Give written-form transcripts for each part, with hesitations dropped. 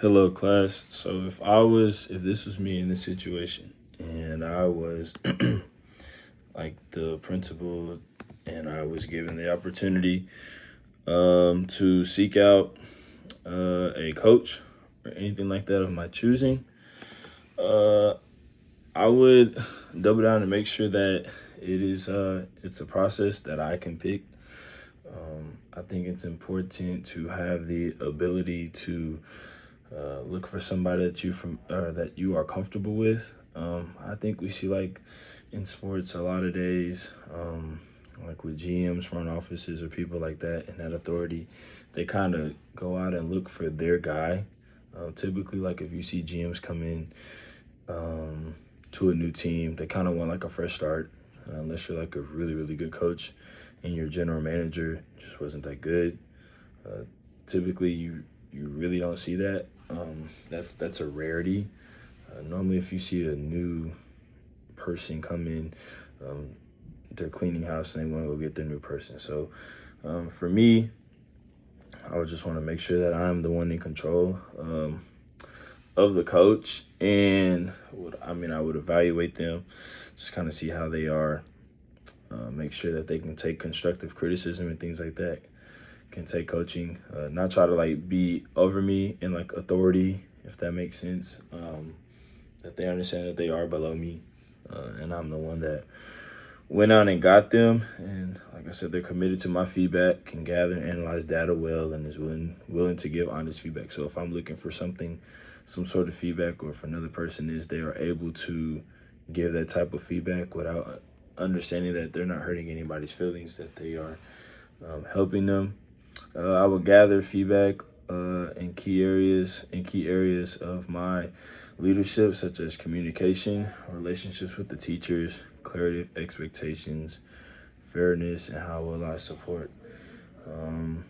Hello, class. So if this was me in this situation and I was like the principal and I was given the opportunity to seek out a coach or anything like that of my choosing, uh, I would double down and make sure that it's a process that I can pick. I think it's important to have the ability to look for somebody that you are comfortable with. I think we see like in sports a lot of days, like with GMs, front offices, or people like that in that authority, they kind of go out and look for their guy. Typically, like if you see GMs come in to a new team, they kind of want like a fresh start, unless you're like a really really good coach and your general manager just wasn't that good. Uh, Typically, you really don't see that. That's a rarity. Normally, if you see a new person come in, um, they're cleaning house and they want to go get their new person. So, for me, I would just want to make sure that I'm the one in control of the coach, and I would evaluate them, just kind of see how they are, make sure that they can take constructive criticism and things like that, can take coaching, not try to like be over me in like authority, if that makes sense. That they understand that they are below me, and I'm the one that went out and got them. And like I said, they're committed to my feedback, can gather and analyze data well, and is willing to give honest feedback. So if I'm looking for something, some sort of feedback, or if another person is, they are able to give that type of feedback without understanding that they're not hurting anybody's feelings, that they are helping them. I would gather feedback in key areas of my leadership, such as communication, relationships with the teachers, clarity of expectations, fairness, and how will I support um,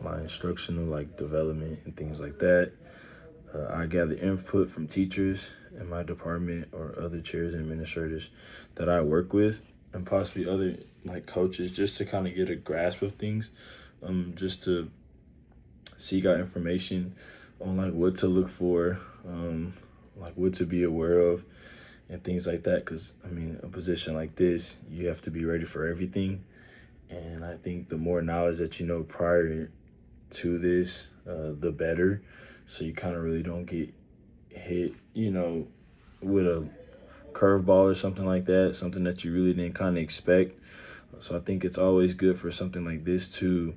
my instructional like development and things like that. I gather input from teachers in my department or other chairs and administrators that I work with, and possibly other like coaches, just to kind of get a grasp of things, just to seek out information on like what to look for, like what to be aware of, and things like that. Because a position like this, you have to be ready for everything, and I think the more knowledge that you know prior to this, the better. So you kind of really don't get hit, with a curveball or something like that, something that you really didn't kind of expect. So I think it's always good for something like this to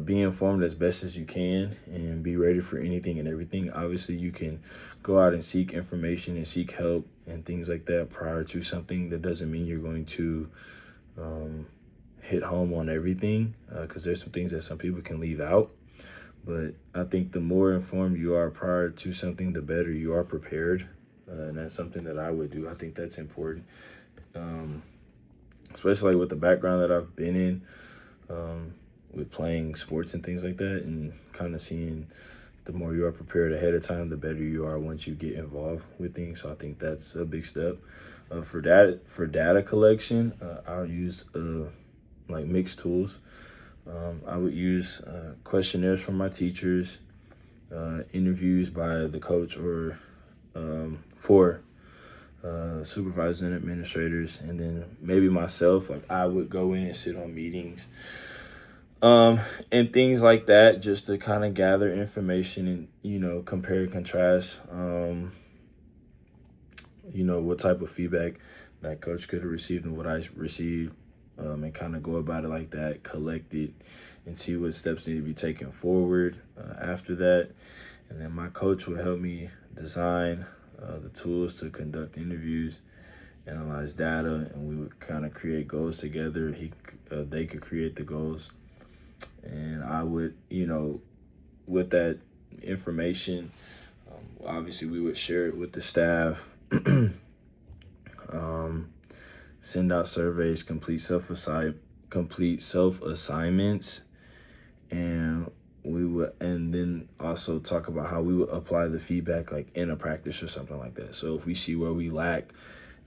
be informed as best as you can and be ready for anything and everything. Obviously, you can go out and seek information and seek help and things like that prior to something. That doesn't mean you're going to hit home on everything, because there's some things that some people can leave out. But I think the more informed you are prior to something, the better you are prepared. And that's something that I would do. I think that's important, especially with the background that I've been in, with playing sports and things like that, and kind of seeing the more you are prepared ahead of time, the better you are once you get involved with things. So I think that's a big step. For data collection, I'll use like mixed tools. I would use questionnaires from my teachers, interviews by the coach or for supervisors and administrators, and then maybe myself. Like I would go in and sit on meetings, and things like that, just to kind of gather information and compare and contrast. What type of feedback that coach could have received and what I received, and kind of go about it like that, collect it, and see what steps need to be taken forward after that. And then my coach would help me design the tools to conduct interviews, analyze data, and we would kind of create goals together. They could create the goals, and I would, with that information, obviously we would share it with the staff. um, Send out surveys, complete self assignments, and and then also talk about how we would apply the feedback like in a practice or something like that. So if we see where we lack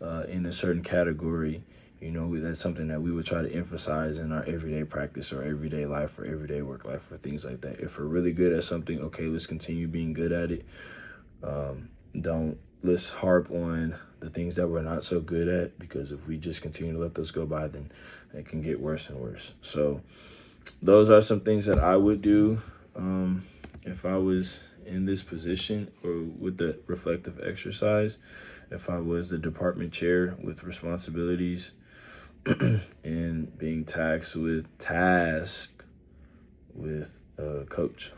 in a certain category, You know, that's something that we would try to emphasize in our everyday practice or everyday life or everyday work life or things like that. If we're really good at something, okay, let's continue being good at it. Let's harp on the things that we're not so good at, because if we just continue to let those go by, then it can get worse and worse. So those are some things that I would do if I was in this position, or with the reflective exercise, if I was the department chair with responsibilities and being tasked with a coach.